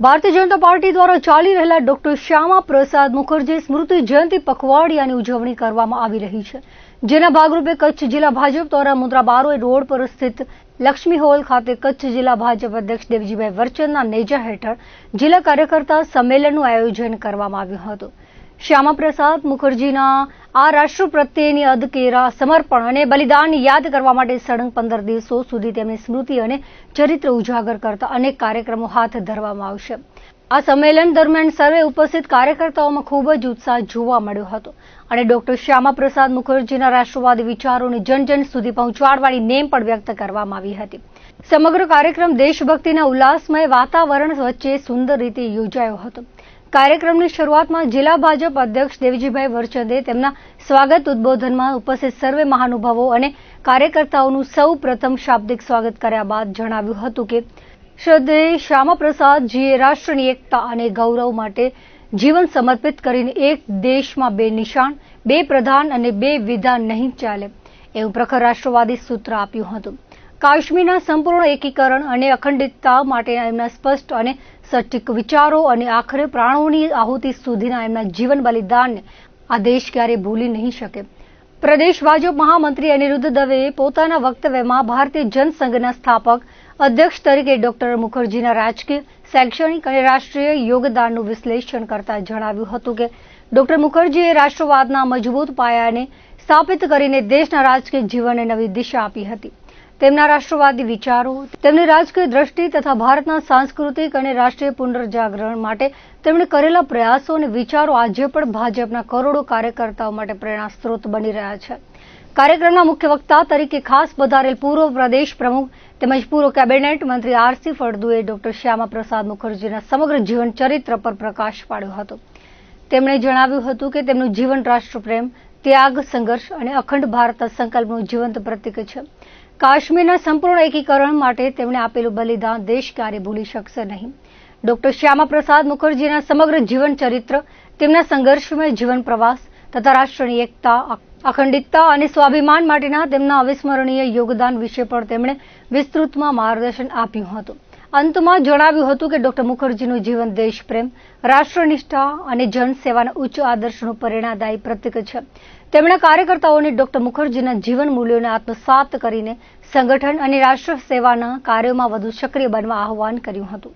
Bharatiya Janata party દ્વારા ચાલી રહેલા ડોક્ટર શ્યામા પ્રસાદ મુખર્જી સ્મૃતિ જયંતિ પખવાડિયાની ઉજવણી કરવામાં આવી રહી છે, જેના ભાગરૂપે કચ્છ જિલ્લા ભાજપ દ્વારા મુન્દ્રા બારોઈ રોડ પર સ્થિત લક્ષ્મી હોલ ખાતે કચ્છ જિલ્લા ભાજપ અધ્યક્ષ દેવજીભાઈ વરચંદના નેજા હેઠળ જિલ્લા કાર્યકર્તા સંમેલનનું આયોજન કરવામાં આવ્યું હતું. શ્યામા પ્રસાદ મુખર્જીના આ રાષ્ટ્ર પ્રત્યેની અદકેરા સમર્પણ અને બલિદાનને યાદ કરવા માટે સળંગ 15 દિવસો સુધી તેમની સ્મૃતિ અને ચરિત્ર ઉજાગર કરતા અનેક કાર્યક્રમો હાથ ધરવામાં આવશે. આ સંમેલન દરમિયાન સર્વે ઉપસ્થિત કાર્યકર્તાઓમાં ખૂબ જ ઉત્સાહ જોવા મળ્યો હતો અને ડોક્ટર શ્યામા પ્રસાદ મુખર્જીના રાષ્ટ્રવાદી વિચારોને જન સુધી પહોંચાડવાની નેમ પણ વ્યક્ત કરવામાં આવી હતી. સમગ્ર કાર્યક્રમ દેશભક્તિના ઉલ્લાસમય વાતાવરણ વચ્ચે સુંદર રીતે યોજાયો હતો. કાર્યક્રમની શરૂઆતમાં જિલ્લા ભાજપ અધ્યક્ષ દેવજીભાઈ વરચંદે તેમના સ્વાગત ઉદબોધનમાં ઉપસ્થિત સર્વે મહાનુભાવો અને કાર્યકર્તાઓનું સૌ પ્રથમ શાબ્દિક સ્વાગત કર્યા બાદ જણાવ્યું હતું કે શ્રદ્ધેય શ્યામા પ્રસાદજીએ રાષ્ટ્રની એકતા અને ગૌરવ માટે જીવન સમર્પિત કરીને એક દેશમાં બે નિશાન, બે પ્રધાન અને બે વિધાન નહીં ચાલે એવું પ્રખર રાષ્ટ્રવાદી સૂત્ર આપ્યું હતું. કાશ્મીરના સંપૂર્ણ એકીકરણ અને અખંડિતતા માટેના એમના સ્પષ્ટ અને સટીક વિચારો અને આખરે પ્રાણોની આહુતિ સુધીના એમના જીવન બલિદાનને આ દેશ ક્યારેય ભૂલી નહીં શકે. પ્રદેશ ભાજપ મહામંત્રી અનિરુદ્ધ દવેએ પોતાના વક્તવ્યમાં ભારતીય જનસંઘના સ્થાપક અધ્યક્ષ તરીકે ડોક્ટર મુખર્જીના રાજકીય, શૈક્ષણિક અને રાષ્ટ્રીય યોગદાનનું વિશ્લેષણ કરતા જણાવ્યું હતું કે ડોક્ટર મુખર્જીએ રાષ્ટ્રવાદના મજબૂત પાયાને સ્થાપિત કરીને દેશના રાજકીય જીવનને નવી દિશા આપી હતી. તેમના રાષ્ટ્રવાદી વિચારો, તેમની રાજકીય દ્રષ્ટિ તથા ભારતના સાંસ્કૃતિક અને રાષ્ટ્રીય પુનર્જાગરણ માટે તેમણે કરેલા પ્રયાસો અને વિચારો આજે પણ ભાજપના કરોડો કાર્યકર્તાઓ માટે પ્રેરણા સ્ત્રોત બની રહ્યા છે. કાર્યક્રમના મુખ્ય વક્તા તરીકે ખાસ પધારેલ પૂર્વ પ્રદેશ પ્રમુખ તેમજ પૂર્વ કેબિનેટ મંત્રી આર.સી. ફળદુએ ડોક્ટર શ્યામા પ્રસાદ મુખર્જીના સમગ્ર જીવન ચરિત્ર પર પ્રકાશ પાડ્યો હતો. તેમણે જણાવ્યું હતું કે તેમનું જીવન રાષ્ટ્રપ્રેમ, ત્યાગ, સંઘર્ષ અને અખંડ ભારતના સંકલ્પનું જીવંત પ્રતીક છે. કાશ્મીરના સંપૂર્ણ એકીકરણ માટે તેમણે આપેલું બલિદાન દેશ ક્યારે ભૂલી શકશે નહીં. ડોક્ટર શ્યામા પ્રસાદ મુખર્જીના સમગ્ર જીવન ચરિત્ર, તેમના સંઘર્ષમય જીવન પ્રવાસ તથા રાષ્ટ્રની એકતા, અખંડિતતા અને સ્વાભિમાન માટેના તેમના અવિસ્મરણીય યોગદાન વિશે પણ તેમણે વિસ્તૃતમાં માર્ગદર્શન આપ્યું હતું. અંતમાં જણાવ્યું હતું કે ડોક્ટર મુખર્જીનું જીવન દેશપ્રેમ, રાષ્ટ્રનિષ્ઠા અને જનસેવાના ઉચ્ચ આદર્શનું પ્રેરણાદાયી પ્રતીક છે. તેમણે કાર્યકર્તાઓને ડોક્ટર મુખર્જીના જીવન મૂલ્યોને આત્મસાત કરીને સંગઠન અને રાષ્ટ્ર સેવાના કાર્યોમાં વધુ સક્રિય બનવા આહ્વાન કર્યું હતું.